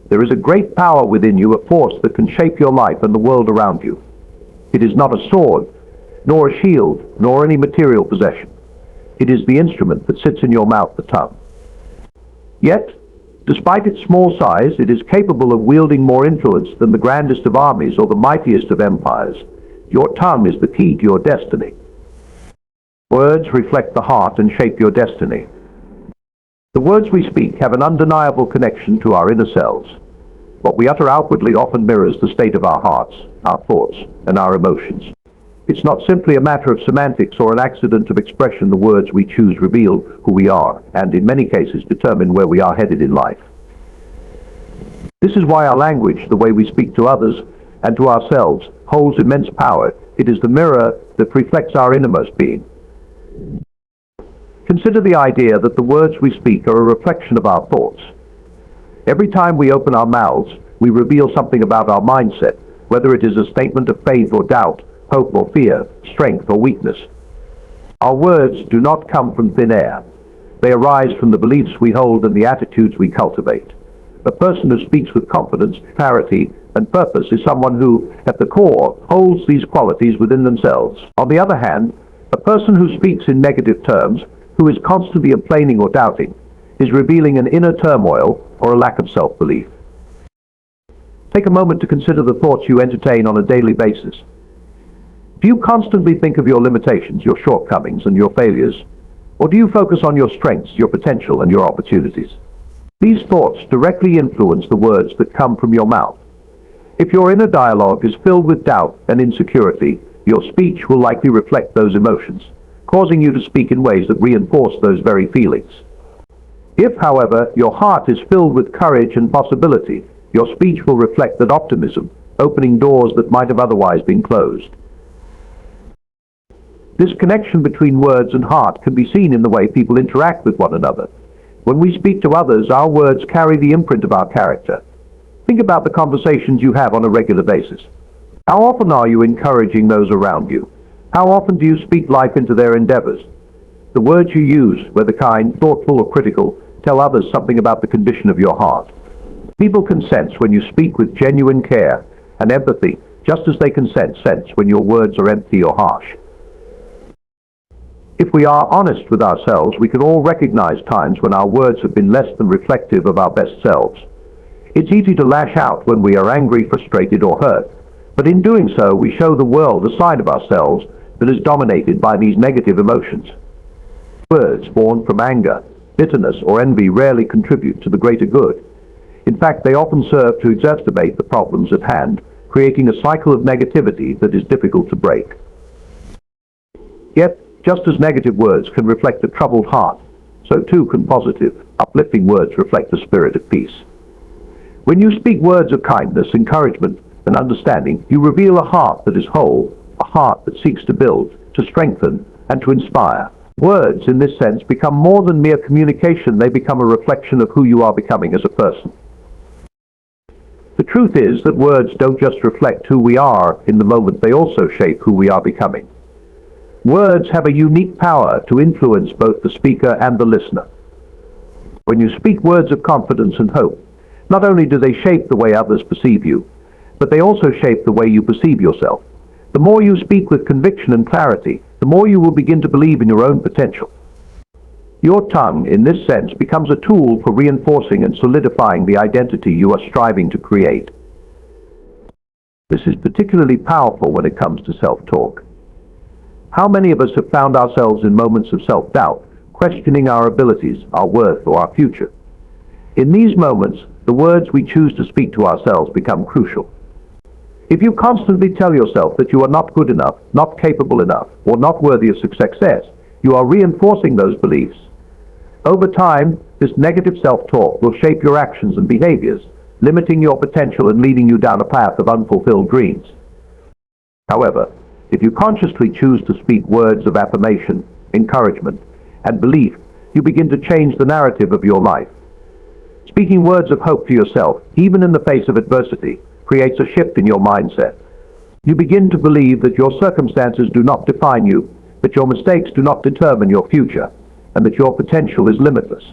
There is a great power within you, a force that can shape your life and the world around you. It is not a sword, nor a shield, nor any material possession. It is the instrument that sits in your mouth, the tongue. Yet, despite its small size, it is capable of wielding more influence than the grandest of armies or the mightiest of empires. Your tongue is the key to your destiny. Words reflect the heart and shape your destiny. The words we speak have an undeniable connection to our inner selves. What we utter outwardly often mirrors the state of our hearts, our thoughts, and our emotions. It's not simply a matter of semantics or an accident of expression. The words we choose reveal who we are, and in many cases determine where we are headed in life. This is why our language, the way we speak to others and to ourselves, holds immense power. It is the mirror that reflects our innermost being. Consider the idea that the words we speak are a reflection of our thoughts. Every time we open our mouths, we reveal something about our mindset, whether it is a statement of faith or doubt, hope or fear, strength or weakness. Our words do not come from thin air. They arise from the beliefs we hold and the attitudes we cultivate. A person who speaks with confidence, clarity, and purpose is someone who, at the core, holds these qualities within themselves. On the other hand, a person who speaks in negative terms, who is constantly complaining or doubting, is revealing an inner turmoil or a lack of self-belief. Take a moment to consider the thoughts you entertain on a daily basis. Do you constantly think of your limitations, your shortcomings, and your failures? Or do you focus on your strengths, your potential, and your opportunities? These thoughts directly influence the words that come from your mouth. If your inner dialogue is filled with doubt and insecurity, your speech will likely reflect those emotions, causing you to speak in ways that reinforce those very feelings. If, however, your heart is filled with courage and possibility, your speech will reflect that optimism, opening doors that might have otherwise been closed. This connection between words and heart can be seen in the way people interact with one another. When we speak to others, our words carry the imprint of our character. Think about the conversations you have on a regular basis. How often are you encouraging those around you? How often do you speak life into their endeavors? The words you use, whether kind, thoughtful, or critical, tell others something about the condition of your heart. People can sense when you speak with genuine care and empathy, just as they can sense when your words are empty or harsh. If we are honest with ourselves, we can all recognize times when our words have been less than reflective of our best selves. It's easy to lash out when we are angry, frustrated, or hurt, but in doing so, we show the world a side of ourselves that is dominated by these negative emotions. Words born from anger, bitterness, or envy rarely contribute to the greater good. In fact, they often serve to exacerbate the problems at hand, creating a cycle of negativity that is difficult to break. Yet, just as negative words can reflect a troubled heart, so too can positive, uplifting words reflect a spirit of peace. When you speak words of kindness, encouragement, and understanding, you reveal a heart that is whole, a heart that seeks to build, to strengthen, and to inspire. Words, in this sense, become more than mere communication. They become a reflection of who you are becoming as a person. The truth is that words don't just reflect who we are in the moment, they also shape who we are becoming. Words have a unique power to influence both the speaker and the listener. When you speak words of confidence and hope, not only do they shape the way others perceive you, but they also shape the way you perceive yourself. The more you speak with conviction and clarity, the more you will begin to believe in your own potential. Your tongue, in this sense, becomes a tool for reinforcing and solidifying the identity you are striving to create. This is particularly powerful when it comes to self-talk. How many of us have found ourselves in moments of self-doubt, questioning our abilities, our worth, or our future? In these moments, the words we choose to speak to ourselves become crucial. If you constantly tell yourself that you are not good enough, not capable enough, or not worthy of success, you are reinforcing those beliefs. Over time, this negative self-talk will shape your actions and behaviors, limiting your potential and leading you down a path of unfulfilled dreams. However, if you consciously choose to speak words of affirmation, encouragement, and belief, you begin to change the narrative of your life. Speaking words of hope to yourself, even in the face of adversity, creates a shift in your mindset. You begin to believe that your circumstances do not define you, that your mistakes do not determine your future, and that your potential is limitless.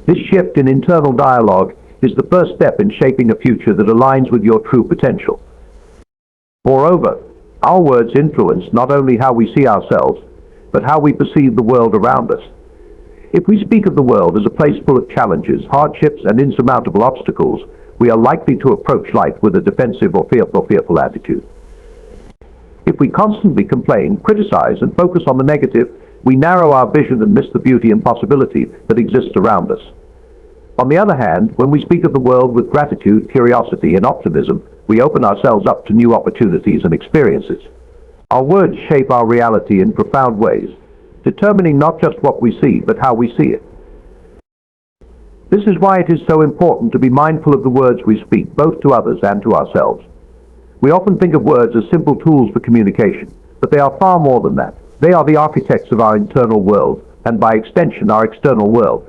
This shift in internal dialogue is the first step in shaping a future that aligns with your true potential. Moreover, our words influence not only how we see ourselves, but how we perceive the world around us. If we speak of the world as a place full of challenges, hardships, and insurmountable obstacles, we are likely to approach life with a defensive or fearful attitude. If we constantly complain, criticize, and focus on the negative, we narrow our vision and miss the beauty and possibility that exists around us. On the other hand, when we speak of the world with gratitude, curiosity, and optimism, we open ourselves up to new opportunities and experiences. Our words shape our reality in profound ways, determining not just what we see, but how we see it. This is why it is so important to be mindful of the words we speak, both to others and to ourselves. We often think of words as simple tools for communication, but they are far more than that. They are the architects of our internal world, and by extension, our external world.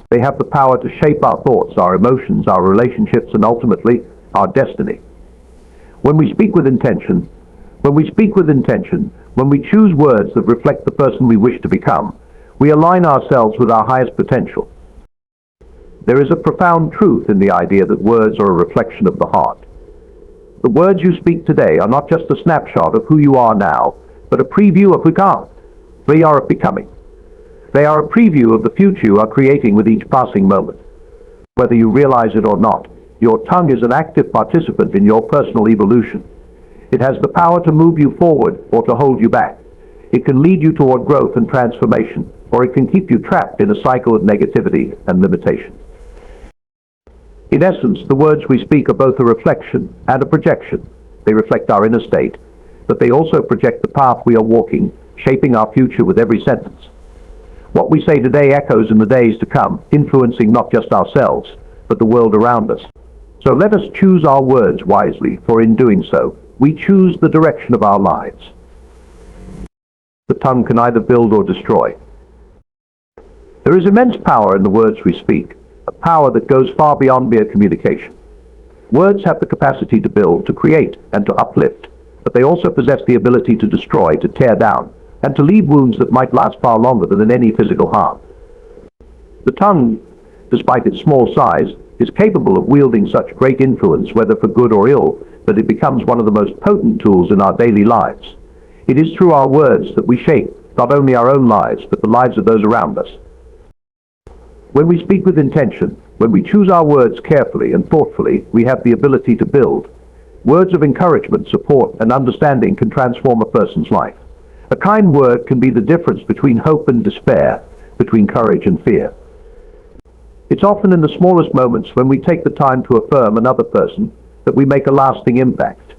They have the power to shape our thoughts, our emotions, our relationships, and ultimately, our destiny. When we speak with intention, when we choose words that reflect the person we wish to become, we align ourselves with our highest potential. There is a profound truth in the idea that words are a reflection of the heart. The words you speak today are not just a snapshot of who you are now, but a preview of who we are becoming. They are a preview of the future you are creating with each passing moment. Whether you realize it or not, your tongue is an active participant in your personal evolution. It has the power to move you forward or to hold you back. It can lead you toward growth and transformation, or it can keep you trapped in a cycle of negativity and limitation. In essence, the words we speak are both a reflection and a projection. They reflect our inner state, but they also project the path we are walking, shaping our future with every sentence. What we say today echoes in the days to come, influencing not just ourselves, but the world around us. So let us choose our words wisely, for in doing so, we choose the direction of our lives. The tongue can either build or destroy. There is immense power in the words we speak, a power that goes far beyond mere communication. Words have the capacity to build, to create, and to uplift, but they also possess the ability to destroy, to tear down, and to leave wounds that might last far longer than any physical harm. The tongue, despite its small size, is capable of wielding such great influence, whether for good or ill, that it becomes one of the most potent tools in our daily lives. It is through our words that we shape not only our own lives, but the lives of those around us. When we speak with intention, when we choose our words carefully and thoughtfully, we have the ability to build. Words of encouragement, support, and understanding can transform a person's life. A kind word can be the difference between hope and despair, between courage and fear. It's often in the smallest moments when we take the time to affirm another person that we make a lasting impact.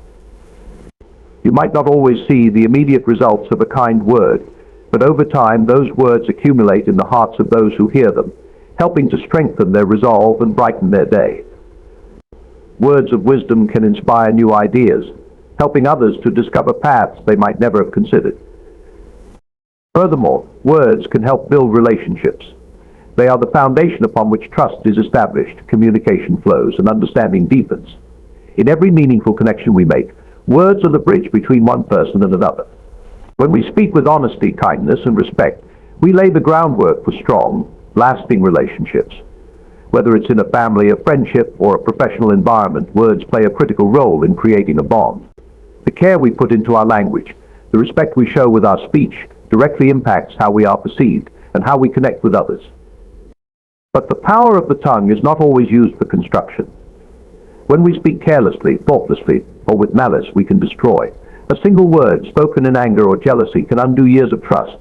You might not always see the immediate results of a kind word, but over time those words accumulate in the hearts of those who hear them, helping to strengthen their resolve and brighten their day. Words of wisdom can inspire new ideas, helping others to discover paths they might never have considered. Furthermore, words can help build relationships. They are the foundation upon which trust is established, communication flows, and understanding deepens. In every meaningful connection we make, words are the bridge between one person and another. When we speak with honesty, kindness, and respect, we lay the groundwork for strong, lasting relationships. Whether it's in a family, a friendship, or a professional environment, words play a critical role in creating a bond. The care we put into our language, the respect we show with our speech, directly impacts how we are perceived and how we connect with others. But the power of the tongue is not always used for construction. When we speak carelessly, thoughtlessly, or with malice, we can destroy. A single word spoken in anger or jealousy can undo years of trust.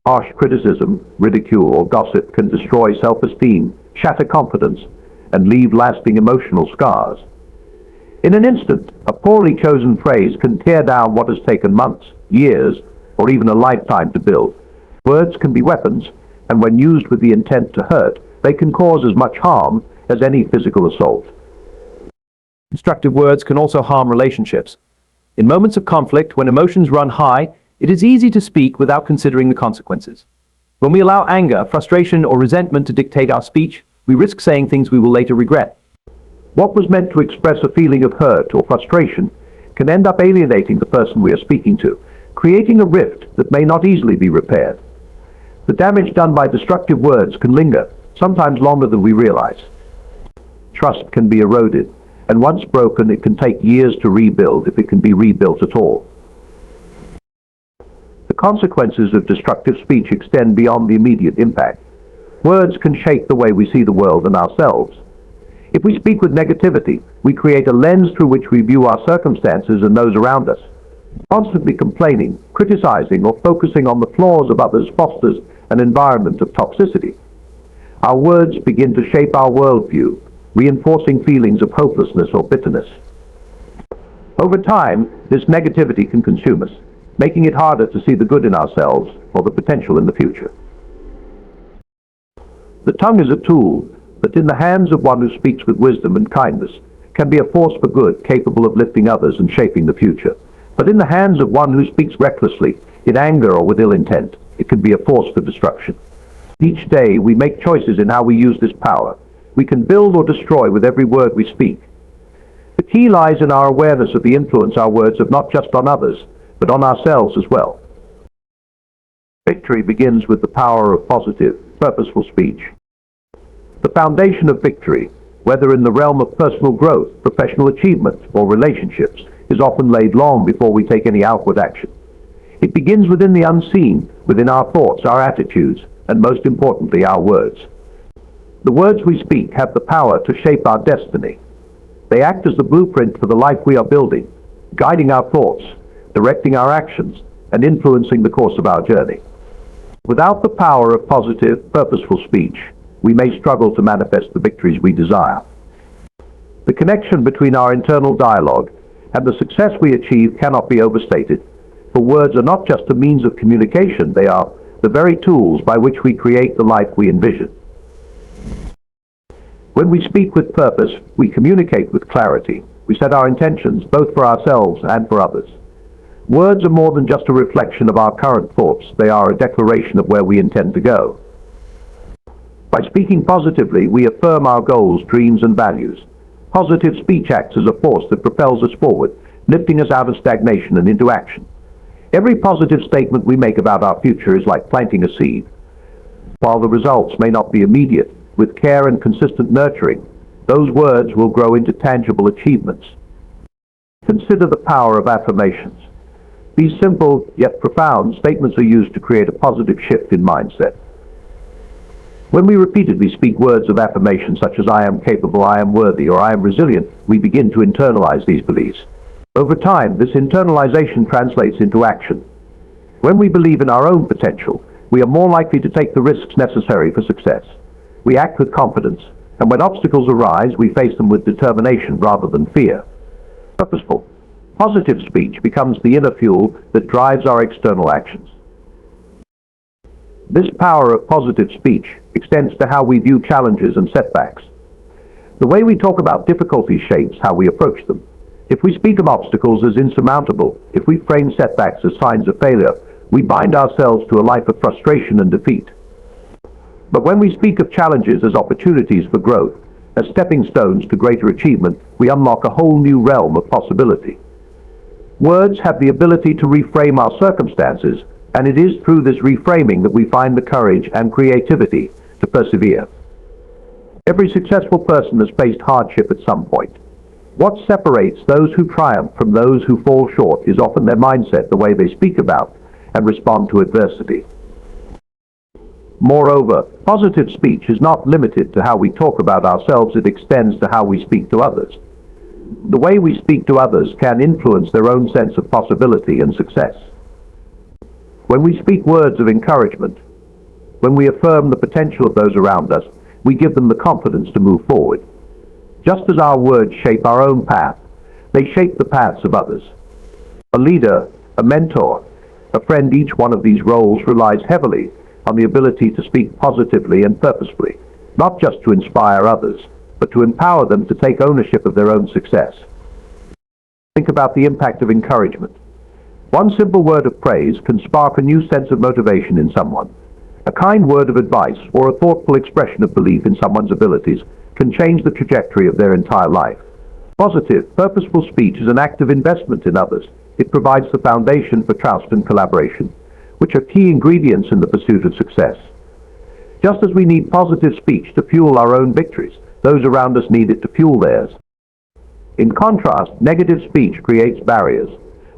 Harsh criticism, ridicule, or gossip can destroy self-esteem, shatter confidence, and leave lasting emotional scars. In an instant, a poorly chosen phrase can tear down what has taken months, years, or even a lifetime to build. Words can be weapons, and when used with the intent to hurt, they can cause as much harm as any physical assault. Destructive words can also harm relationships. In moments of conflict, when emotions run high, it is easy to speak without considering the consequences. When we allow anger, frustration, or resentment to dictate our speech, we risk saying things we will later regret. What was meant to express a feeling of hurt or frustration can end up alienating the person we are speaking to, creating a rift that may not easily be repaired. The damage done by destructive words can linger, sometimes longer than we realize. trust can be eroded, and once broken, it can take years to rebuild, if it can be rebuilt at all. The consequences of destructive speech extend beyond the immediate impact. Words can shape the way we see the world and ourselves. If we speak with negativity, we create a lens through which we view our circumstances and those around us. Constantly complaining, criticizing, or focusing on the flaws of others fosters an environment of toxicity. Our words begin to shape our worldview, reinforcing feelings of hopelessness or bitterness. Over time, this negativity can consume us, making it harder to see the good in ourselves or the potential in the future. The tongue is a tool that, in the hands of one who speaks with wisdom and kindness, can be a force for good, capable of lifting others and shaping the future. But in the hands of one who speaks recklessly, in anger or with ill intent, it can be a force for destruction. Each day we make choices in how we use this power. We can build or destroy with every word we speak. The key lies in our awareness of the influence our words have not just on others, but on ourselves as well. Victory begins with the power of positive, purposeful speech. The foundation of victory, whether in the realm of personal growth, professional achievement, or relationships, is often laid long before we take any outward action. It begins within the unseen, within our thoughts, our attitudes, and most importantly, our words. The words we speak have the power to shape our destiny. They act as the blueprint for the life we are building, guiding our thoughts, directing our actions, and influencing the course of our journey. Without the power of positive, purposeful speech, we may struggle to manifest the victories we desire. The connection between our internal dialogue and the success we achieve cannot be overstated, for words are not just a means of communication, they are the very tools by which we create the life we envision. When we speak with purpose, we communicate with clarity. We set our intentions both for ourselves and for others. Words are more than just a reflection of our current thoughts, they are a declaration of where we intend to go. By speaking positively, we affirm our goals, dreams, and values. Positive speech acts as a force that propels us forward, lifting us out of stagnation and into action. Every positive statement we make about our future is like planting a seed. While the results may not be immediate, with care and consistent nurturing, those words will grow into tangible achievements. Consider the power of affirmations. These simple yet profound statements are used to create a positive shift in mindset. When we repeatedly speak words of affirmation such as "I am capable," "I am worthy," or "I am resilient," we begin to internalize these beliefs. Over time, this internalization translates into action. When we believe in our own potential, we are more likely to take the risks necessary for success. We act with confidence, and when obstacles arise, we face them with determination rather than fear. Purposeful, positive speech becomes the inner fuel that drives our external actions. This power of positive speech extends to how we view challenges and setbacks. The way we talk about difficulties shapes how we approach them. If we speak of obstacles as insurmountable, if we frame setbacks as signs of failure, we bind ourselves to a life of frustration and defeat. But when we speak of challenges as opportunities for growth, as stepping stones to greater achievement, we unlock a whole new realm of possibility. Words have the ability to reframe our circumstances, and it is through this reframing that we find the courage and creativity to persevere. Every successful person has faced hardship at some point. What separates those who triumph from those who fall short is often their mindset, the way they speak about and respond to adversity. Moreover, positive speech is not limited to how we talk about ourselves, it extends to how we speak to others. The way we speak to others can influence their own sense of possibility and success. When we speak words of encouragement, when we affirm the potential of those around us, we give them the confidence to move forward. Just as our words shape our own path, they shape the paths of others. A leader, a mentor, a friend, each one of these roles relies heavily on the ability to speak positively and purposefully, not just to inspire others, but to empower them to take ownership of their own success. Think about the impact of encouragement. One simple word of praise can spark a new sense of motivation in someone. A kind word of advice or a thoughtful expression of belief in someone's abilities can change the trajectory of their entire life. Positive, purposeful speech is an active investment in others. It provides the foundation for trust and collaboration, which are key ingredients in the pursuit of success. Just as we need positive speech to fuel our own victories, Those around us need it to fuel theirs. In contrast, negative speech creates barriers,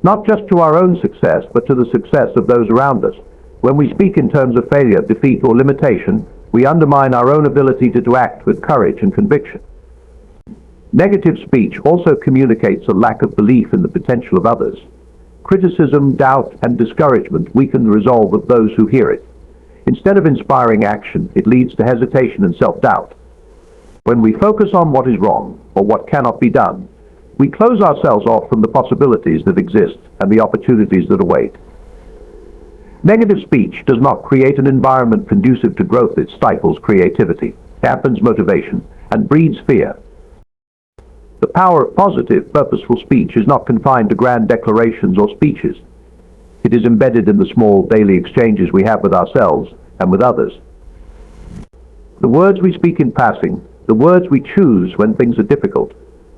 not just to our own success, but to the success of those around us. When we speak in terms of failure, defeat, or limitation, we undermine our own ability to act with courage and conviction. Negative speech also communicates a lack of belief in the potential of others. Criticism, doubt, and discouragement weaken the resolve of those who hear it. Instead of inspiring action, it leads to hesitation and self-doubt. When we focus on what is wrong or what cannot be done, we close ourselves off from the possibilities that exist and the opportunities that await. Negative speech does not create an environment conducive to growth. It stifles creativity, dampens motivation, and breeds fear. The power of positive, purposeful speech is not confined to grand declarations or speeches. It is embedded in the small daily exchanges we have with ourselves and with others. The words we speak in passing, the words we choose when things are difficult,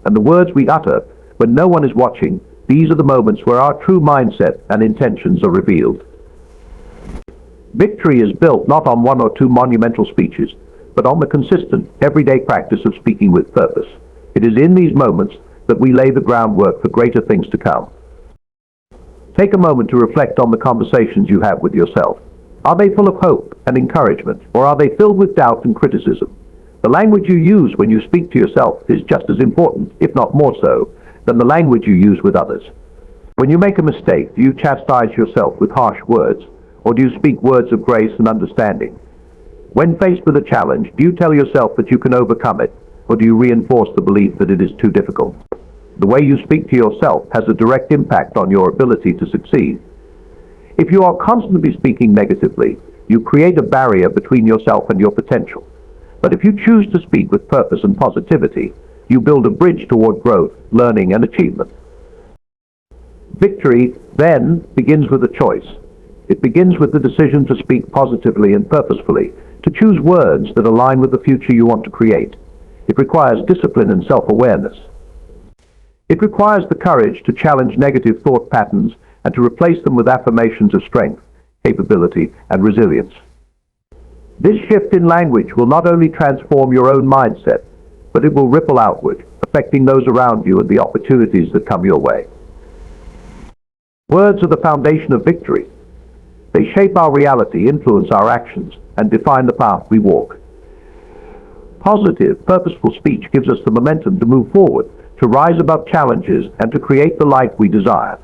and the words we utter when no one is watching, these are the moments where our true mindset and intentions are revealed. Victory is built not on one or two monumental speeches, but on the consistent, everyday practice of speaking with purpose. It is in these moments that we lay the groundwork for greater things to come. Take a moment to reflect on the conversations you have with yourself. Are they full of hope and encouragement, or are they filled with doubt and criticism? The language you use when you speak to yourself is just as important, if not more so, than the language you use with others. When you make a mistake, do you chastise yourself with harsh words, or do you speak words of grace and understanding? When faced with a challenge, do you tell yourself that you can overcome it, or do you reinforce the belief that it is too difficult? The way you speak to yourself has a direct impact on your ability to succeed. If you are constantly speaking negatively, you create a barrier between yourself and your potential. But if you choose to speak with purpose and positivity, you build a bridge toward growth, learning, and achievement. Victory, then, begins with a choice. It begins with the decision to speak positively and purposefully, to choose words that align with the future you want to create. It requires discipline and self-awareness. It requires the courage to challenge negative thought patterns and to replace them with affirmations of strength, capability, and resilience. This shift in language will not only transform your own mindset, but it will ripple outward, affecting those around you and the opportunities that come your way. Words are the foundation of victory. They shape our reality, influence our actions, and define the path we walk. Positive, purposeful speech gives us the momentum to move forward, to rise above challenges, and to create the life we desire.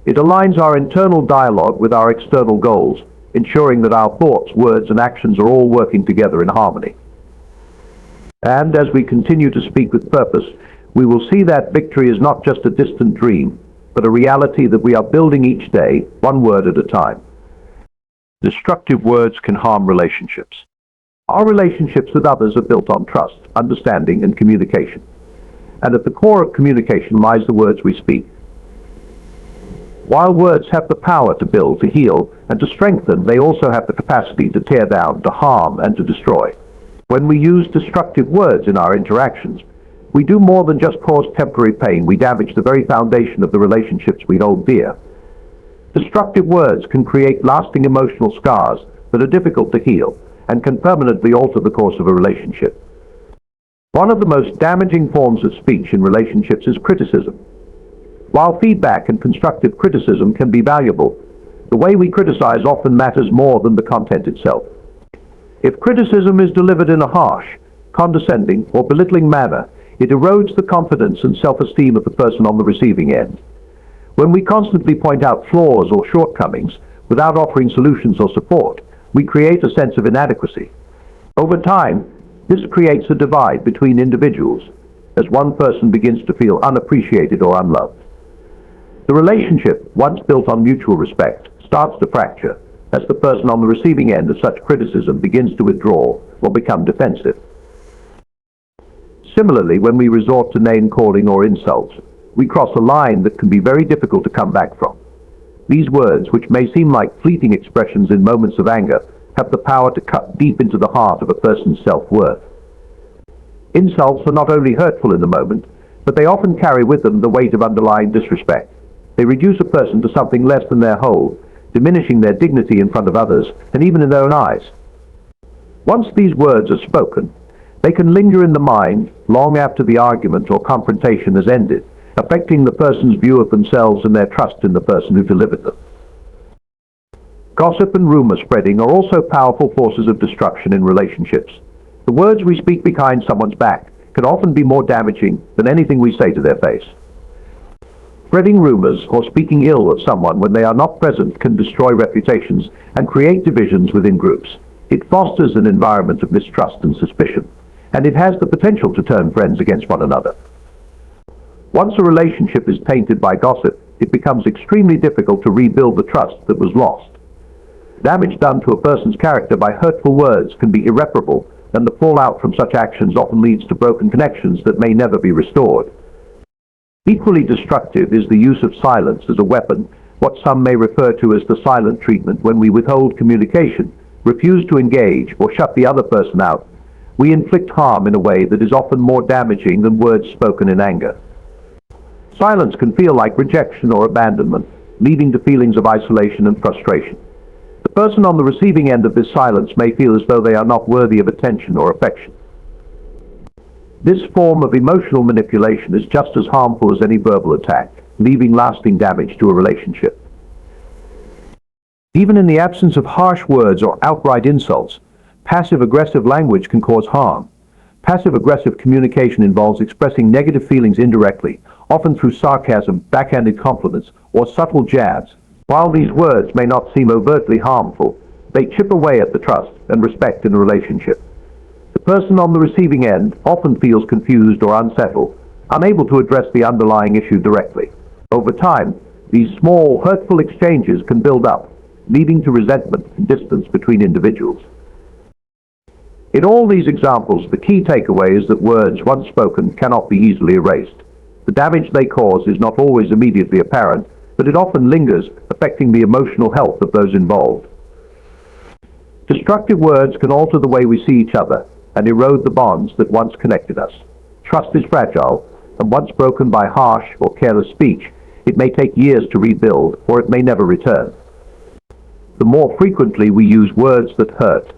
It aligns our internal dialogue with our external goals, ensuring that our thoughts, words, and actions are all working together in harmony. And as we continue to speak with purpose, we will see that victory is not just a distant dream, but a reality that we are building each day, one word at a time. Destructive words can harm relationships. Our relationships with others are built on trust, understanding, and communication. And at the core of communication lies the words we speak. While words have the power to build, to heal, and to strengthen, they also have the capacity to tear down, to harm, and to destroy. When we use destructive words in our interactions, we do more than just cause temporary pain. We damage the very foundation of the relationships we hold dear. Destructive words can create lasting emotional scars that are difficult to heal and can permanently alter the course of a relationship. One of the most damaging forms of speech in relationships is criticism. While feedback and constructive criticism can be valuable, the way we criticize often matters more than the content itself. If criticism is delivered in a harsh, condescending, or belittling manner, it erodes the confidence and self-esteem of the person on the receiving end. When we constantly point out flaws or shortcomings without offering solutions or support, we create a sense of inadequacy. Over time, this creates a divide between individuals as one person begins to feel unappreciated or unloved. The relationship, once built on mutual respect, starts to fracture as the person on the receiving end of such criticism begins to withdraw or become defensive. Similarly, when we resort to name-calling or insults, we cross a line that can be very difficult to come back from. These words, which may seem like fleeting expressions in moments of anger, have the power to cut deep into the heart of a person's self-worth. Insults are not only hurtful in the moment, but they often carry with them the weight of underlying disrespect. They reduce a person to something less than their whole, diminishing their dignity in front of others and even in their own eyes. Once these words are spoken, They can linger in the mind long after the argument or confrontation has ended, affecting the person's view of themselves and their trust in the person who delivered them. Gossip and rumor spreading are also powerful forces of destruction in relationships. The words we speak behind someone's back can often be more damaging than anything we say to their face. Spreading rumors or speaking ill of someone when they are not present can destroy reputations and create divisions within groups. It fosters an environment of mistrust and suspicion, and it has the potential to turn friends against one another. Once a relationship is tainted by gossip, it becomes extremely difficult to rebuild the trust that was lost. Damage done to a person's character by hurtful words can be irreparable, and the fallout from such actions often leads to broken connections that may never be restored. Equally destructive is the use of silence as a weapon, what some may refer to as the silent treatment. When we withhold communication, refuse to engage, or shut the other person out, we inflict harm in a way that is often more damaging than words spoken in anger. Silence can feel like rejection or abandonment, leading to feelings of isolation and frustration. The person on the receiving end of this silence may feel as though they are not worthy of attention or affection. This form of emotional manipulation is just as harmful as any verbal attack, leaving lasting damage to a relationship. Even in the absence of harsh words or outright insults, passive-aggressive language can cause harm. Passive-aggressive communication involves expressing negative feelings indirectly, often through sarcasm, backhanded compliments, or subtle jabs. While these words may not seem overtly harmful, they chip away at the trust and respect in a relationship. The person on the receiving end often feels confused or unsettled, unable to address the underlying issue directly. Over time, these small, hurtful exchanges can build up, leading to resentment and distance between individuals. In all these examples, the key takeaway is that words once spoken cannot be easily erased. The damage they cause is not always immediately apparent, but it often lingers, affecting the emotional health of those involved. Destructive words can alter the way we see each other and erode the bonds that once connected us. Trust is fragile, and once broken by harsh or careless speech, it may take years to rebuild, or it may never return. The more frequently we use words that hurt,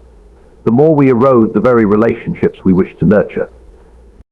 the more we erode the very relationships we wish to nurture.